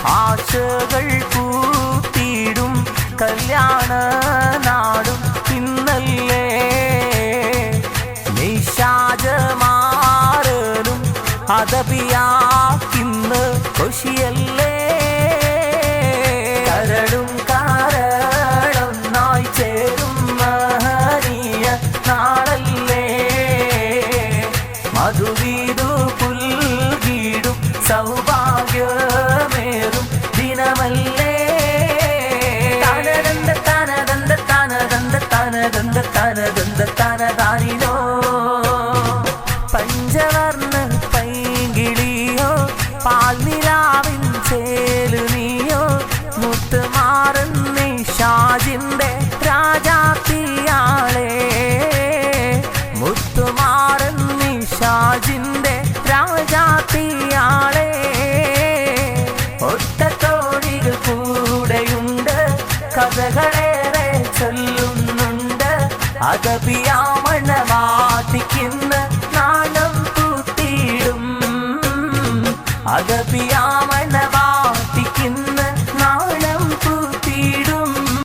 ആശകൾ പൂത്തിടും കല്യാണ നാടും ഇന്നല്ലേ. നിശാചമാരനും അതപിയാക്കിന്ന് ഖുഷിയല്ലേ. കരടും കാരണൊന്നായി ചേരും മഹനീയ നാളല്ലേ. മധുവീതു പുൽകീടും സൗഭാഗ്യമേറും ദിനമല്ലേ. തനദന്ത തനദന്ത തനദന്ത തനദന്ത തനദന്ത തനദാനിലോ. പഞ്ചവർണ്ണ പൈങ്കിളിയോ പാൽനിലാവിൻ ചേലുനിയോ മുത്തുമാറൻ നിശാജിന്റെ രാജാത്തിയാളെ. മുത്തുമാറൻ നിശാജിന്റെ രാജാത്തിയാളെ. ഒട്ടത്തോടികൾ കൂടെയുണ്ട്, കഥകളേറെ ചൊല്ലുന്നുണ്ട്. അകപിയാമണവാട്ടിക്കുന്ന നാണം പൂത്തിടും. അകപിയാമണവാട്ടിക്കുന്ന